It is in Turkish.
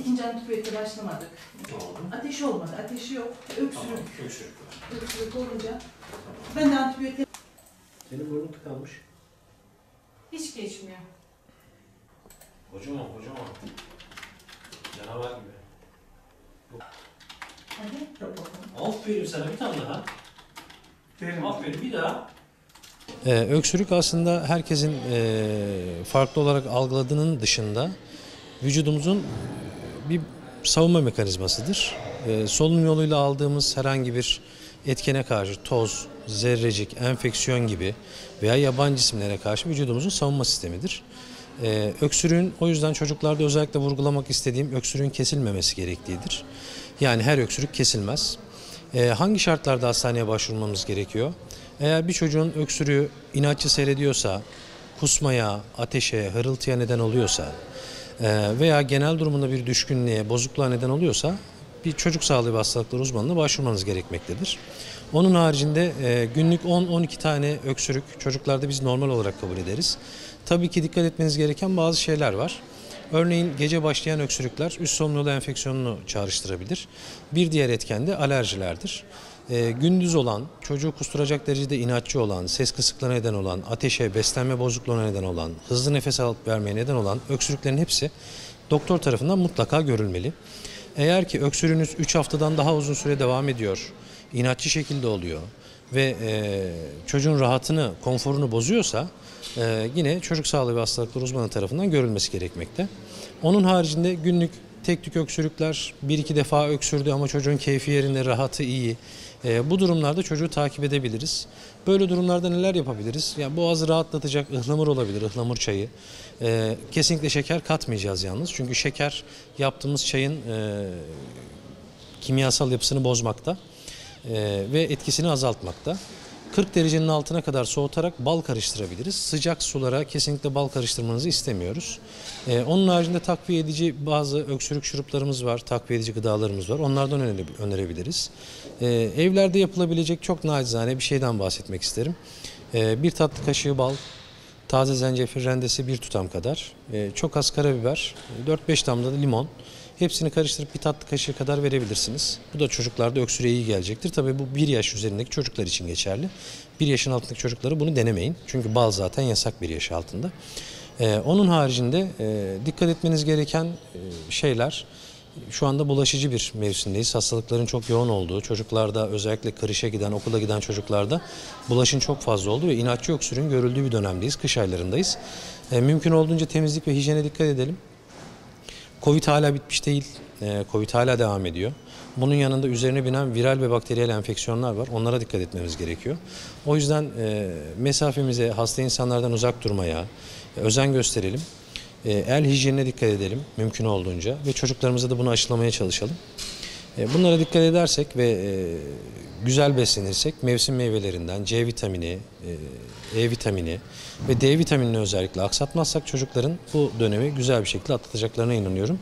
İkinci antibiyotik başlamadık. Ne oldu? Ateşi olmadı. Ateşi yok. Öksürük. Tamam, öksürük var. Öksürük olunca ben de antibiyotik Senin burnun tıkanmış. hiç geçmiyor. Kocaman. Canavar gibi. Hadi yap bakalım. Aferin sana, bir tane daha. Aferin, bir daha. Öksürük aslında herkesin farklı olarak algıladığının dışında vücudumuzun bir savunma mekanizmasıdır. Solunum yoluyla aldığımız herhangi bir etkene karşı toz, zerrecik, enfeksiyon gibi veya yabancı cisimlere karşı vücudumuzun savunma sistemidir. Öksürüğün, o yüzden çocuklarda özellikle vurgulamak istediğim, öksürüğün kesilmemesi gerektiğidir. Yani her öksürük kesilmez. Hangi şartlarda hastaneye başvurmamız gerekiyor? Eğer bir çocuğun öksürüğü inatçı seyrediyorsa, kusmaya, ateşe, hırıltıya neden oluyorsa veya genel durumunda bir düşkünlüğe, bozukluğa neden oluyorsa bir çocuk sağlığı ve hastalıkları uzmanına başvurmanız gerekmektedir. Onun haricinde günlük 10-12 tane öksürük çocuklarda biz normal olarak kabul ederiz. Tabii ki dikkat etmeniz gereken bazı şeyler var. Örneğin gece başlayan öksürükler üst solunum yolu enfeksiyonunu çağrıştırabilir. Bir diğer etken de alerjilerdir. Gündüz olan, çocuğu kusturacak derecede inatçı olan, ses kısıklığına neden olan, ateşe, beslenme bozukluğuna neden olan, hızlı nefes alıp vermeye neden olan öksürüklerin hepsi doktor tarafından mutlaka görülmeli. Eğer ki öksürüğünüz 3 haftadan daha uzun süre devam ediyor, inatçı şekilde oluyor ve çocuğun rahatını, konforunu bozuyorsa yine çocuk sağlığı ve hastalıkları uzmanı tarafından görülmesi gerekmekte. Onun haricinde günlük tek tük öksürükler, 1-2 defa öksürdü ama çocuğun keyfi yerinde, rahatı iyi. Bu durumlarda çocuğu takip edebiliriz. Böyle durumlarda neler yapabiliriz? Yani boğazı rahatlatacak ıhlamur olabilir, ıhlamur çayı. Kesinlikle şeker katmayacağız yalnız. Çünkü şeker yaptığımız çayın kimyasal yapısını bozmakta ve etkisini azaltmakta. 40 derecenin altına kadar soğutarak bal karıştırabiliriz. Sıcak sulara kesinlikle bal karıştırmanızı istemiyoruz. Onun haricinde takviye edici bazı öksürük şuruplarımız var, takviye edici gıdalarımız var. Onlardan önerebiliriz. Evlerde yapılabilecek çok nacizane bir şeyden bahsetmek isterim. Bir tatlı kaşığı bal, taze zencefil rendesi 1 tutam kadar, çok az karabiber, 4-5 damla da limon. Hepsini karıştırıp bir tatlı kaşığı kadar verebilirsiniz. Bu da çocuklarda öksürüğe iyi gelecektir. Tabii bu 1 yaş üzerindeki çocuklar için geçerli. 1 yaşın altındaki çocukları bunu denemeyin. Çünkü bal zaten yasak 1 yaş altında. Onun haricinde dikkat etmeniz gereken şeyler, şu anda bulaşıcı bir mevsimdeyiz. Hastalıkların çok yoğun olduğu, çocuklarda özellikle kreşe giden, okula giden çocuklarda bulaşın çok fazla olduğu ve inatçı öksürüğün görüldüğü bir dönemdeyiz. Kış aylarındayız. Mümkün olduğunca temizlik ve hijyene dikkat edelim. Covid hala bitmiş değil. Covid hala devam ediyor. Bunun yanında üzerine binen viral ve bakteriyel enfeksiyonlar var. Onlara dikkat etmemiz gerekiyor. O yüzden mesafemize, hasta insanlardan uzak durmaya özen gösterelim. El hijyenine dikkat edelim mümkün olduğunca ve çocuklarımıza da bunu aşılamaya çalışalım. Bunlara dikkat edersek ve güzel beslenirsek mevsim meyvelerinden C vitamini, E vitamini ve D vitaminini özellikle aksatmazsak çocukların bu dönemi güzel bir şekilde atlatacaklarına inanıyorum.